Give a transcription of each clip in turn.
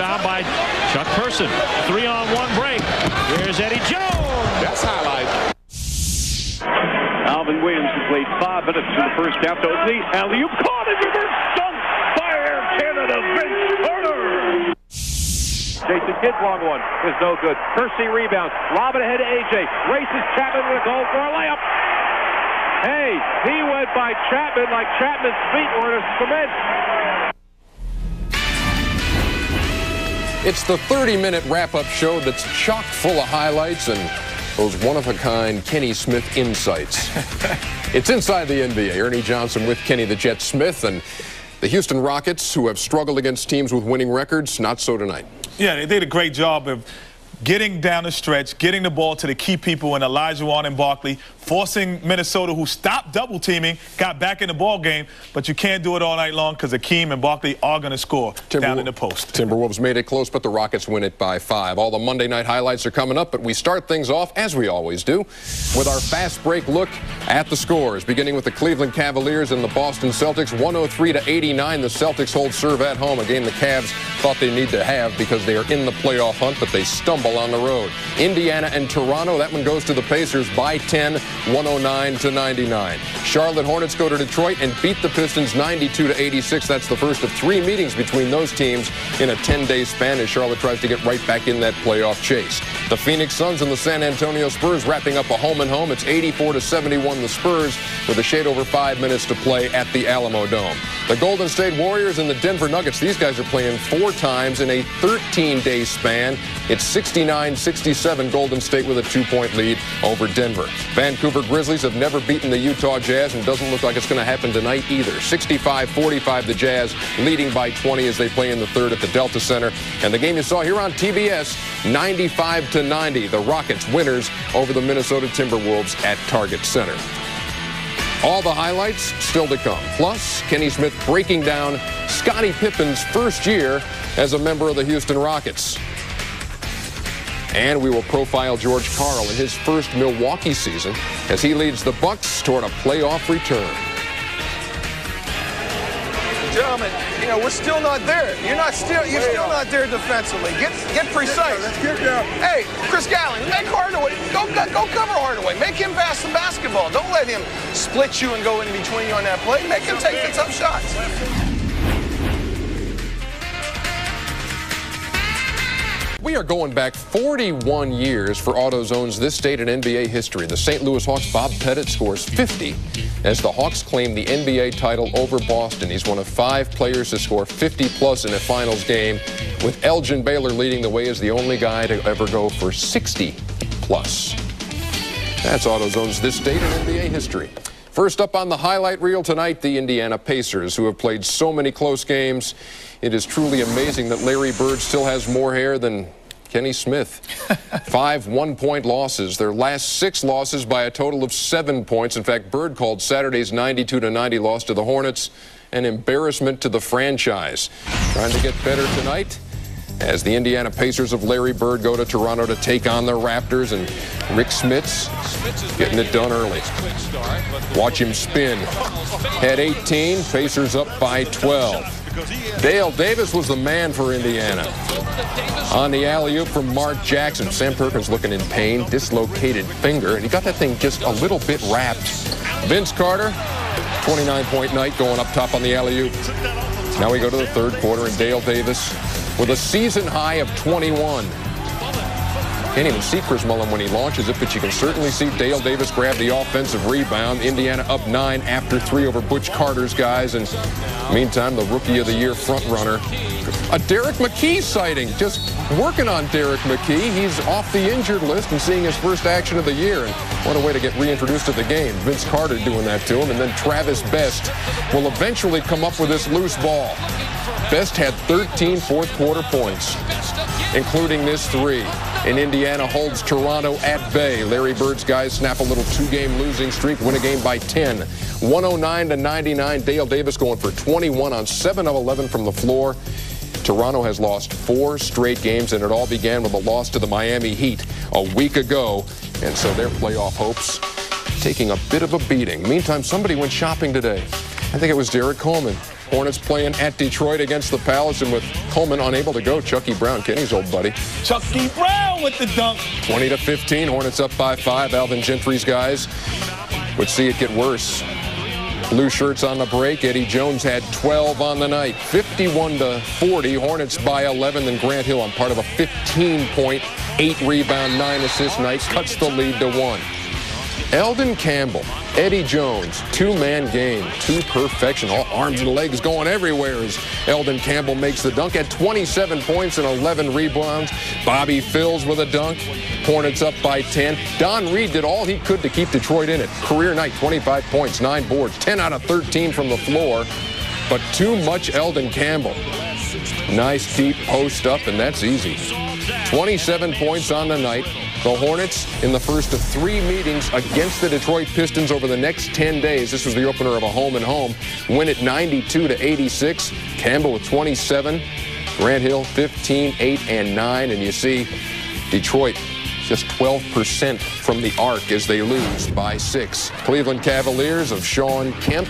Rebound by Chuck Person. 3-on-1 break. Here's Eddie Jones. That's highlight. Alvin Williams has played 5 minutes in the first half. Oakley, alley-oop, caught it, reverse dunk by Air Canada, Vince Carter. Jason Kidd's long one is no good. Kersey rebounds, lob it ahead to AJ. Races Chapman with a goal for a layup. Hey, he went by Chapman like Chapman's feet were in a cement. It's the 30-minute wrap-up show that's chock full of highlights and those one-of-a-kind Kenny Smith insights. It's Inside the NBA. Ernie Johnson with Kenny the Jet Smith, and the Houston Rockets, who have struggled against teams with winning records, not so tonight. Yeah, they did a great job of getting down the stretch, getting the ball to the key people in Olajuwon and Barkley, forcing Minnesota, who stopped double-teaming, got back in the ball game, but you can't do it all night long because Akeem and Barkley are going to score down in the post. Timberwolves made it close, but the Rockets win it by 5. All the Monday night highlights are coming up, but we start things off, as we always do, with our fast break look at the scores, beginning with the Cleveland Cavaliers and the Boston Celtics. 103-89, the Celtics hold serve at home, a game the Cavs thought they need to have because they are in the playoff hunt, but they stumble on the road. Indiana and Toronto, that one goes to the Pacers by 10, 109-99. Charlotte Hornets go to Detroit and beat the Pistons 92-86. That's the first of 3 meetings between those teams in a 10-day span as Charlotte tries to get right back in that playoff chase. The Phoenix Suns and the San Antonio Spurs wrapping up a home-and-home. It's 84-71 the Spurs with a shade over 5 minutes to play at the Alamo Dome. The Golden State Warriors and the Denver Nuggets, these guys are playing 4 times in a 13-day span. It's 69-67 Golden State with a 2-point lead over Denver. Vancouver Grizzlies have never beaten the Utah Jazz and doesn't look like it's going to happen tonight either. 65-45 the Jazz leading by 20 as they play in the third at the Delta Center. And the game you saw here on TBS, 95-90, the Rockets winners over the Minnesota Timberwolves at Target Center. All the highlights still to come. Plus, Kenny Smith breaking down Scottie Pippen's first year as a member of the Houston Rockets. And we will profile George Karl in his first Milwaukee season as he leads the Bucks toward a playoff return. Gentlemen, you know, we're still not there. You're still not there defensively. Get precise. Hey, Chris Gallen, make Hardaway. Go cover Hardaway. Make him pass the basketball. Don't let him split you and go in between you on that play. Make him take the tough shots. We are going back 41 years for AutoZone's This Date in NBA history. The St. Louis Hawks' Bob Pettit scores 50 as the Hawks claim the NBA title over Boston. He's one of 5 players to score 50-plus in a finals game, with Elgin Baylor leading the way as the only guy to ever go for 60-plus. That's AutoZone's This Date in NBA history. First up on the highlight reel tonight, the Indiana Pacers, who have played so many close games. It is truly amazing that Larry Bird still has more hair than Kenny Smith. 5 one-point losses. Their last 6 losses by a total of 7 points. In fact, Bird called Saturday's 92-90 loss to the Hornets an embarrassment to the franchise. Trying to get better tonight as the Indiana Pacers of Larry Bird go to Toronto to take on the Raptors, and Rick Smits getting it done early. Watch him spin. At 18, Pacers up by 12. Dale Davis was the man for Indiana. On the alley-oop from Mark Jackson. Sam Perkins looking in pain, dislocated finger, and he got that thing just a little bit wrapped. Vince Carter, 29-point night going up top on the alley-oop. Now we go to the third quarter, and Dale Davis with a season high of 21. Can't even see Chris Mullin when he launches it, but you can certainly see Dale Davis grab the offensive rebound. Indiana up 9 after 3 over Butch Carter's guys. And meantime, the Rookie of the Year frontrunner, a Derek McKee sighting. Just working on Derek McKee. He's off the injured list and seeing his first action of the year. And what a way to get reintroduced to the game. Vince Carter doing that to him. And then Travis Best will eventually come up with this loose ball. Best had 13 fourth-quarter points, including this 3. And Indiana holds Toronto at bay. Larry Bird's guys snap a little 2-game losing streak, win a game by 10. 109-99. Dale Davis going for 21 on 7 of 11 from the floor. Toronto has lost 4 straight games, and it all began with a loss to the Miami Heat a week ago. And so their playoff hopes taking a bit of a beating. Meantime, somebody went shopping today. I think it was Derek Coleman. Hornets playing at Detroit against the Palace, and with Coleman unable to go, Chucky Brown, Kenny's old buddy. Chucky Brown with the dunk. 20-15, Hornets up by 5. Alvin Gentry's guys would see it get worse. Blue shirts on the break. Eddie Jones had 12 on the night. 51-40. Hornets by 11. Then Grant Hill on part of a 15-point, 8-rebound, 9-assist night cuts the lead to 1. Eldon Campbell, Eddie Jones, two-man game to perfection. All arms and legs going everywhere as Eldon Campbell makes the dunk at 27 points and 11 rebounds. Bobby Phills with a dunk. Hornets up by 10. Don Reed did all he could to keep Detroit in it. Career night, 25 points, 9 boards, 10 out of 13 from the floor. But too much Eldon Campbell. Nice deep post up, and that's easy. 27 points on the night. The Hornets, in the first of 3 meetings against the Detroit Pistons over the next 10 days, this was the opener of a home-and-home, win it 92-86. Campbell with 27. Grant Hill, 15, 8, and 9. And you see Detroit just 12% from the arc as they lose by 6. Cleveland Cavaliers of Sean Kemp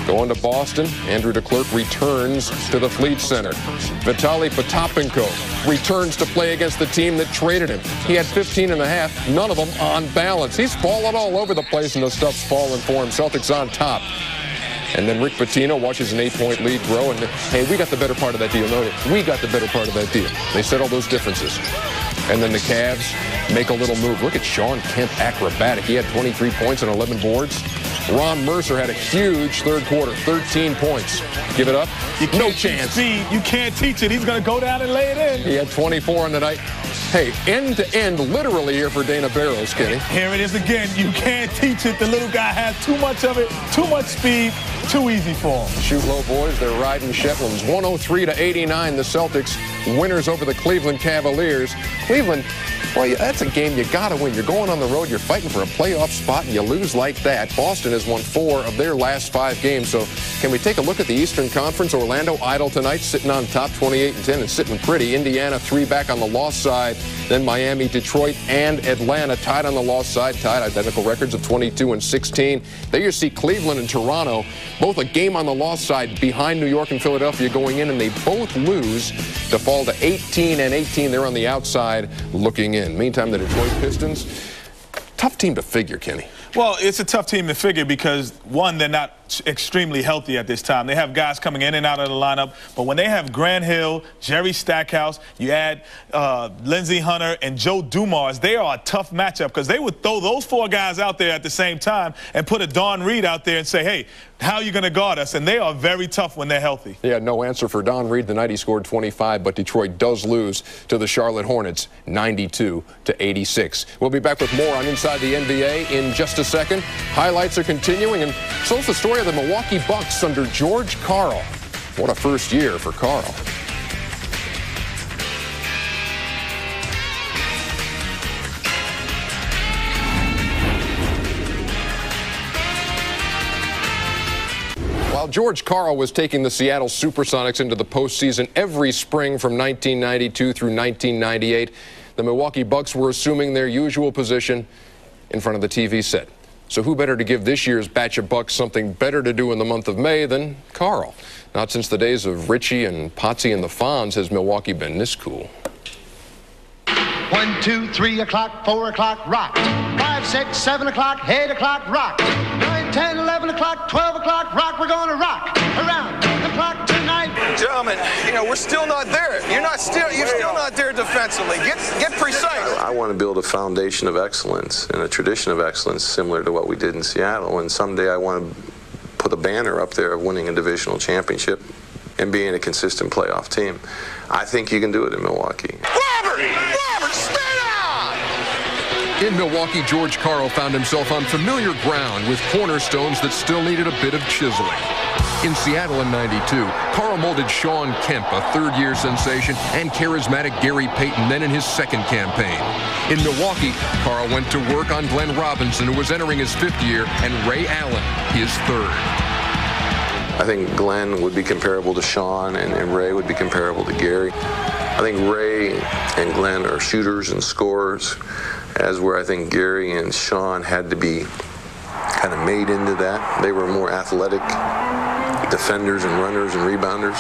going to Boston. Andrew DeClercq returns to the Fleet Center. Vitaly Potapenko returns to play against the team that traded him. He had 15 and a half, none of them on balance. He's fallen all over the place, and the stuff's falling for him. Celtics on top. And then Rick Pitino watches an 8-point lead grow, and hey, we got the better part of that deal, no? We got the better part of that deal. They settle those differences. And then the Cavs make a little move. Look at Sean Kemp, acrobatic. He had 23 points and 11 boards. Ron Mercer had a huge third quarter, 13 points. Give it up? No chance. Speed. You can't teach it. He's going to go down and lay it in. He had 24 on the night. Hey, end-to-end literally here for Dana Barros, Kenny. Here it is again. You can't teach it. The little guy has too much of it, too much speed, too easy for him. Shoot low, boys. They're riding Shetlands. 103-89, the Celtics winners over the Cleveland Cavaliers. Cleveland, well, that's a game you got to win. You're going on the road. You're fighting for a playoff spot, and you lose like that. Boston has won 4 of their last 5 games. So can we take a look at the Eastern Conference? Orlando idle tonight, sitting on top, 28-10, and sitting pretty. Indiana 3 back on the loss side. Then Miami, Detroit, and Atlanta tied on the loss side, tied identical records of 22-16. There you see Cleveland and Toronto, both a game on the loss side behind New York and Philadelphia going in, and they both lose to fall to 18-18. They're on the outside looking in. Meantime, the Detroit Pistons, tough team to figure, Kenny. Well, it's a tough team to figure because, one, they're not extremely healthy at this time. They have guys coming in and out of the lineup, but when they have Grant Hill, Jerry Stackhouse, you add Lindsey Hunter and Joe Dumars, they are a tough matchup because they would throw those 4 guys out there at the same time and put a Don Reed out there and say, hey, how are you going to guard us? And they are very tough when they're healthy. Yeah, no answer for Don Reed the night he scored 25, but Detroit does lose to the Charlotte Hornets 92-86. We'll be back with more on Inside the NBA in just a second. Highlights are continuing, and so is the story of the Milwaukee Bucks under George Karl. What a first year for Karl. While George Karl was taking the Seattle Supersonics into the postseason every spring from 1992 through 1998, the Milwaukee Bucks were assuming their usual position in front of the TV set. So who better to give this year's batch of Bucks something better to do in the month of May than Karl? Not since the days of Richie and Potsy and the Fonz has Milwaukee been this cool. 1, 2, 3 o'clock, 4 o'clock, rock. 5, 6, 7 o'clock, 8 o'clock, rock. 9, 10, 11 o'clock, 12 o'clock, rock. We're going to rock around the clock tonight. Gentlemen, you know, we're still not there. You're still not there defensively. Get precise. I want to build a foundation of excellence and a tradition of excellence similar to what we did in Seattle. And someday I want to put a banner up there of winning a divisional championship and being a consistent playoff team. I think you can do it in Milwaukee. Robert, stand on! In Milwaukee, George Karl found himself on familiar ground with cornerstones that still needed a bit of chiseling. In Seattle in '92, Karl molded Sean Kemp, a third-year sensation, and charismatic Gary Payton, then in his second campaign. In Milwaukee, Karl went to work on Glenn Robinson, who was entering his 5th year, and Ray Allen, his 3rd. I think Glenn would be comparable to Sean, and Ray would be comparable to Gary. I think Ray and Glenn are shooters and scorers, as where I think Gary and Sean had to be kind of made into that. They were more athletic, defenders and runners and rebounders.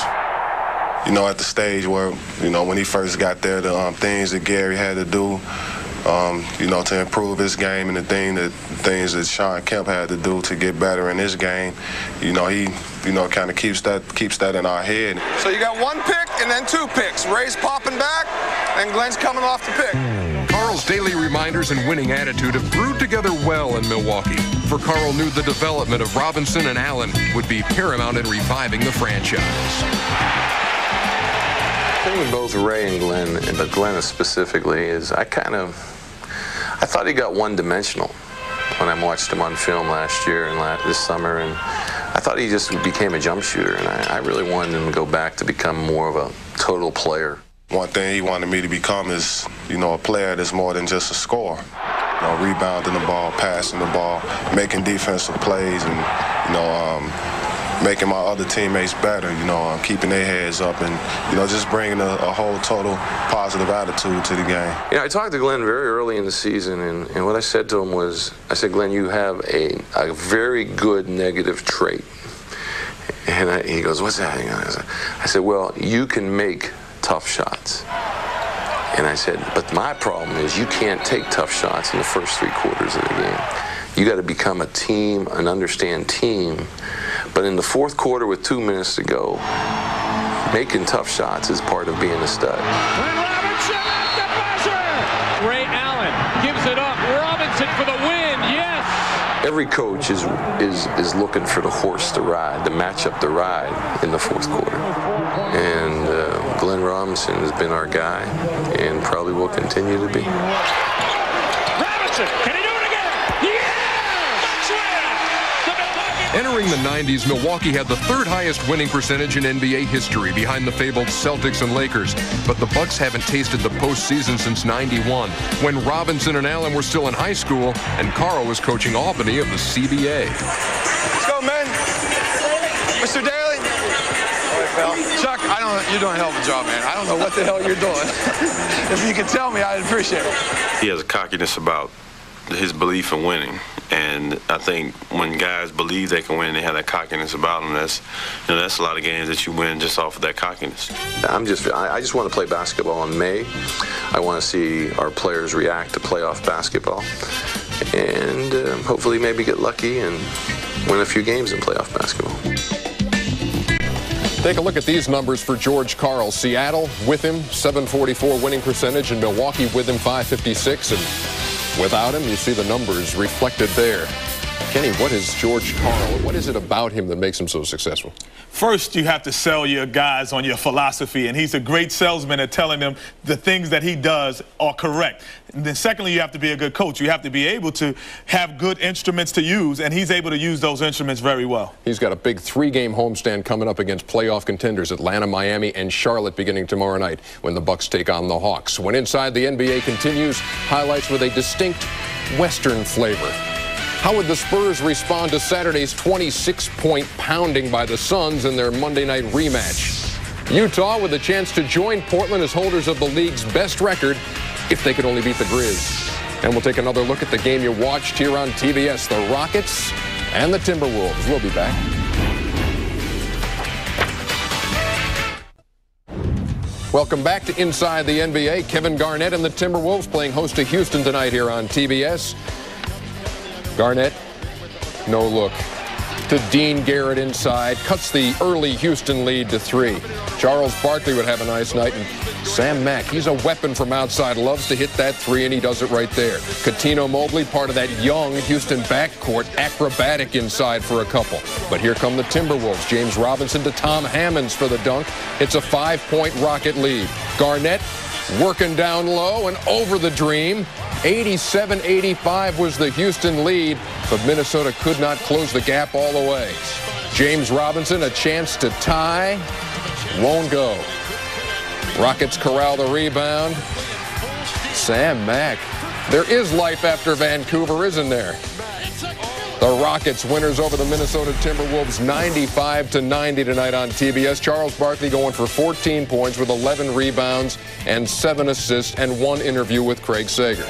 You know, at the stage where, you know, when he first got there, the things that Gary had to do, you know, to improve his game, and the things that Sean Kemp had to do to get better in his game, you know, he, you know, kind of keeps that in our head. So you got 1 pick and then 2 picks. Ray's popping back, and Glenn's coming off the pick. Carl's daily reminders and winning attitude have brewed together well in Milwaukee. For Carl knew the development of Robinson and Allen would be paramount in reviving the franchise. The thing with both Ray and Glenn, but Glenn specifically, is I thought he got one-dimensional when I watched him on film last year and this summer, and I thought he just became a jump shooter, and I really wanted him to go back to become more of a total player. One thing he wanted me to become is, you know, a player that's more than just a scorer. You know, rebounding the ball, passing the ball, making defensive plays, and, you know, making my other teammates better, you know, keeping their heads up, and, you know, just bringing a whole total positive attitude to the game. You know, I talked to Glenn very early in the season, and what I said to him was, I said, Glenn, you have a very good negative trait. And he goes, what's that? I said, well, you can make tough shots. And I said, but my problem is you can't take tough shots in the first 3 quarters of the game. You got to become a team, and understand team. But in the 4th quarter with 2 minutes to go, making tough shots is part of being a stud. Robinson at the buzzer! Ray Allen gives it up. Robinson for the win, yes! Every coach is looking for the horse to ride, to match up the ride in the 4th quarter. And Glenn Robinson has been our guy, and probably will continue to be. Robinson, can he do it again? Yeah! Bucks win! Entering the 90s, Milwaukee had the 3rd highest winning percentage in NBA history, behind the fabled Celtics and Lakers. But the Bucks haven't tasted the postseason since '91, when Robinson and Allen were still in high school, and Carl was coaching Albany of the CBA. Let's go, man. Mr. Daly. Chuck, you're doing a hell of a job, man. I don't know what the hell you're doing. If you could tell me, I'd appreciate it. He has a cockiness about his belief in winning, and I think when guys believe they can win, they have that cockiness about them. That's a lot of games that you win just off of that cockiness. I just want to play basketball in May. I want to see our players react to playoff basketball, and hopefully maybe get lucky and win a few games in playoff basketball. Take a look at these numbers for George Karl. Seattle with him, 744 winning percentage, and Milwaukee with him, 556. And without him, you see the numbers reflected there. Kenny, what is George Karl? What is it about him that makes him so successful? First, you have to sell your guys on your philosophy, and he's a great salesman at telling them the things that he does are correct. And then secondly, you have to be a good coach. You have to be able to have good instruments to use, and he's able to use those instruments very well. He's got a big 3-game homestand coming up against playoff contenders Atlanta, Miami, and Charlotte beginning tomorrow night when the Bucks take on the Hawks. When Inside the NBA continues, highlights with a distinct Western flavor. How would the Spurs respond to Saturday's 26-point pounding by the Suns in their Monday night rematch? Utah with a chance to join Portland as holders of the league's best record if they could only beat the Grizz. And we'll take another look at the game you watched here on TBS, the Rockets and the Timberwolves. We'll be back. Welcome back to Inside the NBA. Kevin Garnett and the Timberwolves playing host to Houston tonight here on TBS. Garnett, no look to Dean Garrett inside, cuts the early Houston lead to 3. Charles Barkley would have a nice night, and Sam Mack, he's a weapon from outside, loves to hit that 3, and he does it right there. Coutinho Mobley, part of that young Houston backcourt, acrobatic inside for a couple. But here come the Timberwolves. James Robinson to Tom Hammonds for the dunk. It's a 5-point Rocket lead. Garnett working down low and over the dream. 87-85 was the Houston lead, but Minnesota could not close the gap all the way. James Robinson, a chance to tie, won't go. Rockets corral the rebound. Sam Mack. There is life after Vancouver, isn't there? The Rockets winners over the Minnesota Timberwolves 95-90 tonight on TBS. Charles Barkley going for 14 points with 11 rebounds and 7 assists and 1 interview with Craig Sager.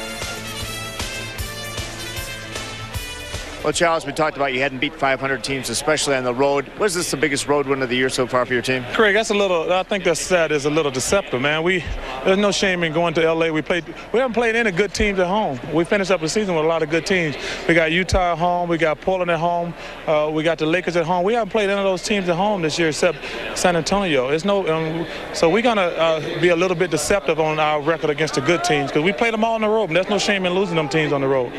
Well, Charles, we talked about you hadn't beat 500 teams, especially on the road. Was this the biggest road win of the year so far for your team? Craig, that's a little. I think that stat is a little deceptive, man. There's no shame in going to L.A. We haven't played any good teams at home. We finished up the season with a lot of good teams. We got Utah at home. We got Portland at home. We got the Lakers at home. We haven't played any of those teams at home this year except San Antonio. So we're gonna be a little bit deceptive on our record against the good teams because we played them all on the road. And there's no shame in losing them teams on the road.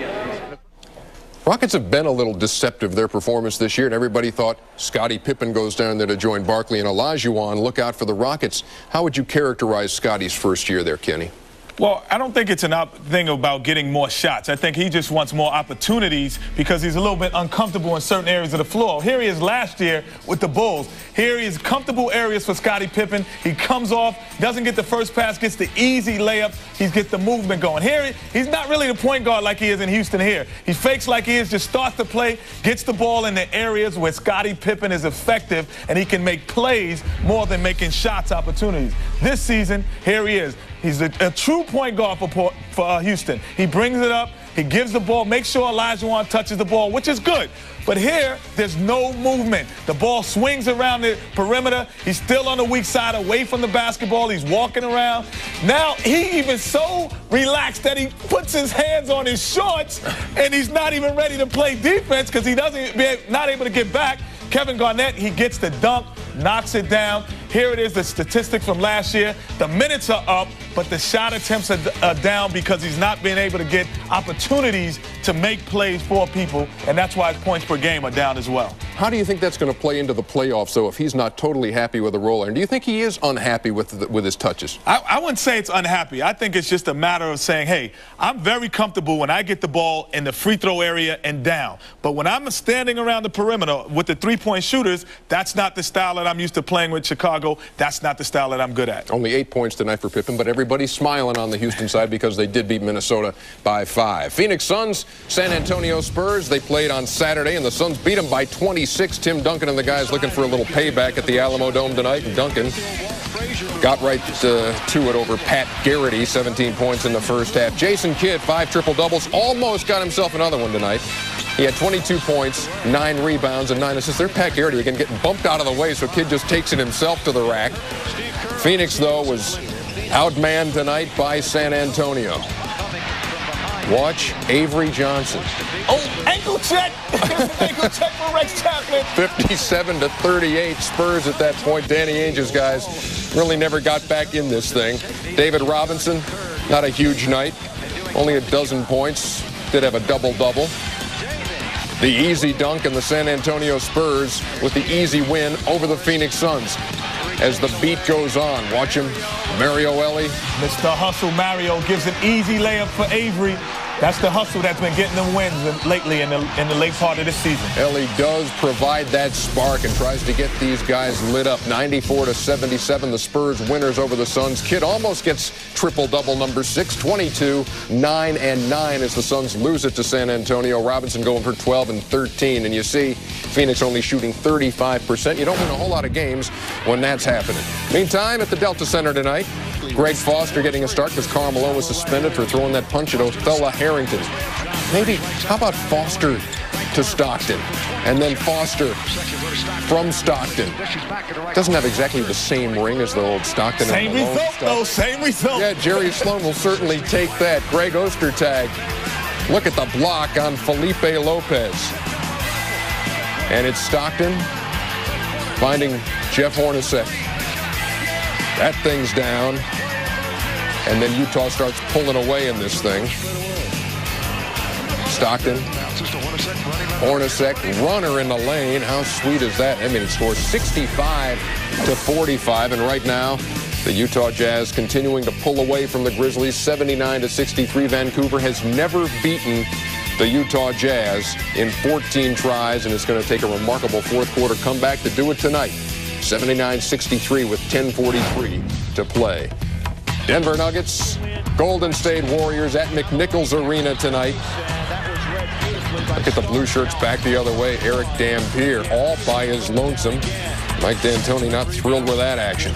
Rockets have been a little deceptive, their performance this year, and everybody thought Scottie Pippen goes down there to join Barkley and Olajuwon. Look out for the Rockets. How would you characterize Scottie's first year there, Kenny? Well, I don't think it's a thing about getting more shots. I think he just wants more opportunities because he's a little bit uncomfortable in certain areas of the floor. Here he is last year with the Bulls. Here he is, comfortable areas for Scottie Pippen. He comes off, doesn't get the first pass, gets the easy layup. He gets the movement going. Here, he's not really the point guard like he is in Houston here. He fakes like he is, just starts to play, gets the ball in the areas where Scottie Pippen is effective, and he can make plays more than making shots opportunities. This season, here he is. He's a true point guard for Houston. He brings it up. He gives the ball, makes sure Olajuwon touches the ball, which is good. But here, there's no movement. The ball swings around the perimeter. He's still on the weak side, away from the basketball. He's walking around. Now, he even so relaxed that he puts his hands on his shorts, and he's not even ready to play defense because he not able to get back. Kevin Garnett, he gets the dunk, knocks it down. Here it is, the statistics from last year. The minutes are up, but the shot attempts are down because he's not being able to get opportunities to make plays for people, and that's why his points per game are down as well. How do you think that's going to play into the playoffs, though, if he's not totally happy with the role? And do you think he is unhappy with his touches? I wouldn't say it's unhappy. I think it's just a matter of saying, hey, I'm very comfortable when I get the ball in the free throw area and down. But when I'm standing around the perimeter with the three-point shooters, that's not the style that I'm used to playing with Chicago. That's not the style that I'm good at. Only 8 points tonight for Pippen, but everybody's smiling on the Houston side because they did beat Minnesota by 5. Phoenix Suns, San Antonio Spurs. They played on Saturday, and the Suns beat them by 26. Tim Duncan and the guys looking for a little payback at the Alamo Dome tonight. And Duncan got right to it over Pat Garrity, 17 points in the first half. Jason Kidd, 5 triple-doubles, almost got himself another one tonight. He had 22 points, 9 rebounds, and 9 assists. There's Pat Garrity again getting bumped out of the way, so Kidd just takes it himself to the rack. Phoenix, though, was outmanned tonight by San Antonio. Watch Avery Johnson. Oh, ankle check! Ankle check for Rex Chapman. 57-38 Spurs at that point. Danny Ainge's guys really never got back in this thing. David Robinson, not a huge night. Only a dozen points. Did have a double-double. The easy dunk in the San Antonio Spurs with the easy win over the Phoenix Suns. As the beat goes on, watch him, Mario Elie. Mr. Hustle Mario gives an easy layup for Avery. That's the hustle that's been getting them wins lately in the late part of the season. Elie does provide that spark and tries to get these guys lit up. 94-77, the Spurs winners over the Suns. Kidd almost gets triple-double number 6, 22, 9, and 9 as the Suns lose it to San Antonio. Robinson going for 12 and 13, and you see Phoenix only shooting 35%. You don't win a whole lot of games when that's happening. Meantime, at the Delta Center tonight, Greg Foster getting a start because Karl Malone was suspended for throwing that punch at Othella Harrington. Maybe, how about Foster to Stockton, and then Foster from Stockton? Doesn't have exactly the same ring as the old Stockton. Same result, though. Same result. Yeah, Jerry Sloan will certainly take that. Greg Ostertag, look at the block on Felipe Lopez. And it's Stockton finding Jeff Hornacek. That thing's down. And then Utah starts pulling away in this thing. Stockton, Hornacek, runner in the lane. How sweet is that? I mean, it scores 65-45, and right now, the Utah Jazz continuing to pull away from the Grizzlies, 79-63. Vancouver has never beaten the Utah Jazz in 14 tries, and it's going to take a remarkable fourth-quarter comeback to do it tonight. 79-63 with 10:43 to play. Denver Nuggets, Golden State Warriors at McNichols Arena tonight. Look at the blue shirts back the other way. Eric Dampier all by his lonesome. Mike D'Antoni not thrilled with that action.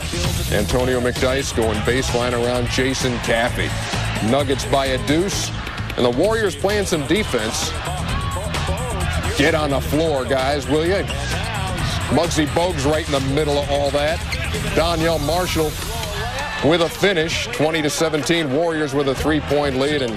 Antonio McDyess going baseline around Jason Caffey. Nuggets by a deuce, and the Warriors playing some defense. Get on the floor, guys, will you? Muggsy Bogues right in the middle of all that. Donyell Marshall with a finish. 20-17, Warriors with a three-point lead. And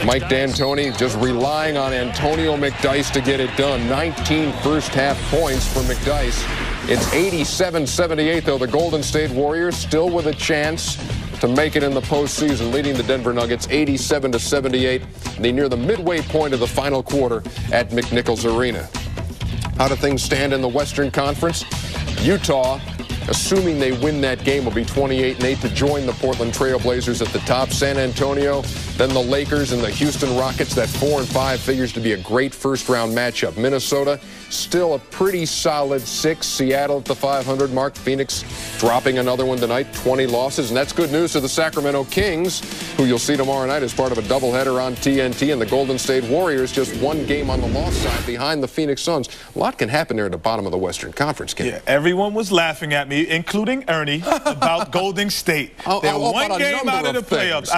Mike D'Antoni just relying on Antonio McDyess to get it done. 19 first-half points for McDyess. It's 87-78, though. The Golden State Warriors still with a chance to make it in the postseason, leading the Denver Nuggets 87-78. They near the midway point of the final quarter at McNichols Arena. How do things stand in the Western Conference? Utah, assuming they win that game, will be 28-8 to join the Portland Trail Blazers at the top. San Antonio, then the Lakers and the Houston Rockets. That 4 and 5 figures to be a great first-round matchup. Minnesota, still a pretty solid 6. Seattle at the 500 mark. Phoenix dropping another one tonight, 20 losses. And that's good news to the Sacramento Kings, who you'll see tomorrow night as part of a doubleheader on TNT. And the Golden State Warriors, just one game on the loss side behind the Phoenix Suns. A lot can happen there at the bottom of the Western Conference, Ken. Yeah, everyone was laughing at me, including Ernie, about Golden State. They're one game out of the playoffs.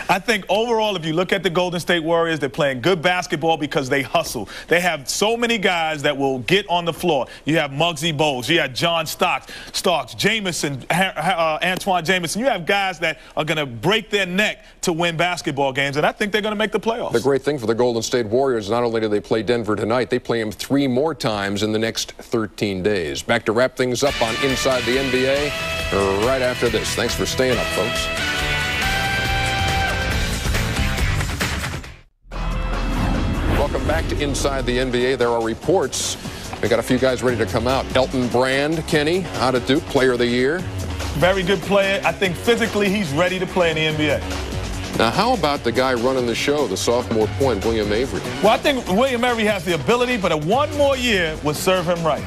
I think overall, if you look at the Golden State Warriors, they're playing good basketball because they hustle. They have so many guys that will get on the floor. You have Muggsy Bogues, you have John Starks, Jamison, Antoine Jamison. You have guys that are going to break their neck to win basketball games, and I think they're going to make the playoffs. The great thing for the Golden State Warriors, not only do they play Denver tonight, they play them 3 more times in the next 13 days. Back to wrap things up on Inside the NBA right after this. Thanks for staying up, folks. Welcome back to Inside the NBA. There are reports. We got a few guys ready to come out. Elton Brand, Kenny, out of Duke, Player of the Year. Very good player. I think physically he's ready to play in the NBA. Now, how about the guy running the show, the sophomore point, William Avery? Well, I think William Avery has the ability, but one more year would serve him right.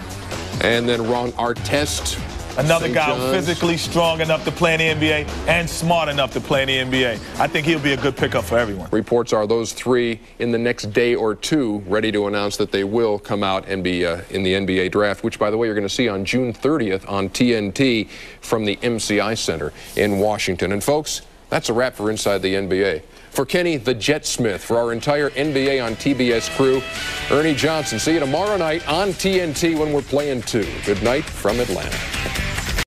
And then Ron Artest. Another guy physically strong enough to play in the NBA and smart enough to play in the NBA. I think he'll be a good pickup for everyone. Reports are those 3 in the next day or 2 ready to announce that they will come out and be in the NBA draft, which, by the way, you're going to see on June 30th on TNT from the MCI Center in Washington. And, folks, that's a wrap for Inside the NBA. For Kenny the Jet Smith, for our entire NBA on TBS crew, Ernie Johnson. See you tomorrow night on TNT when we're playing 2. Good night from Atlanta.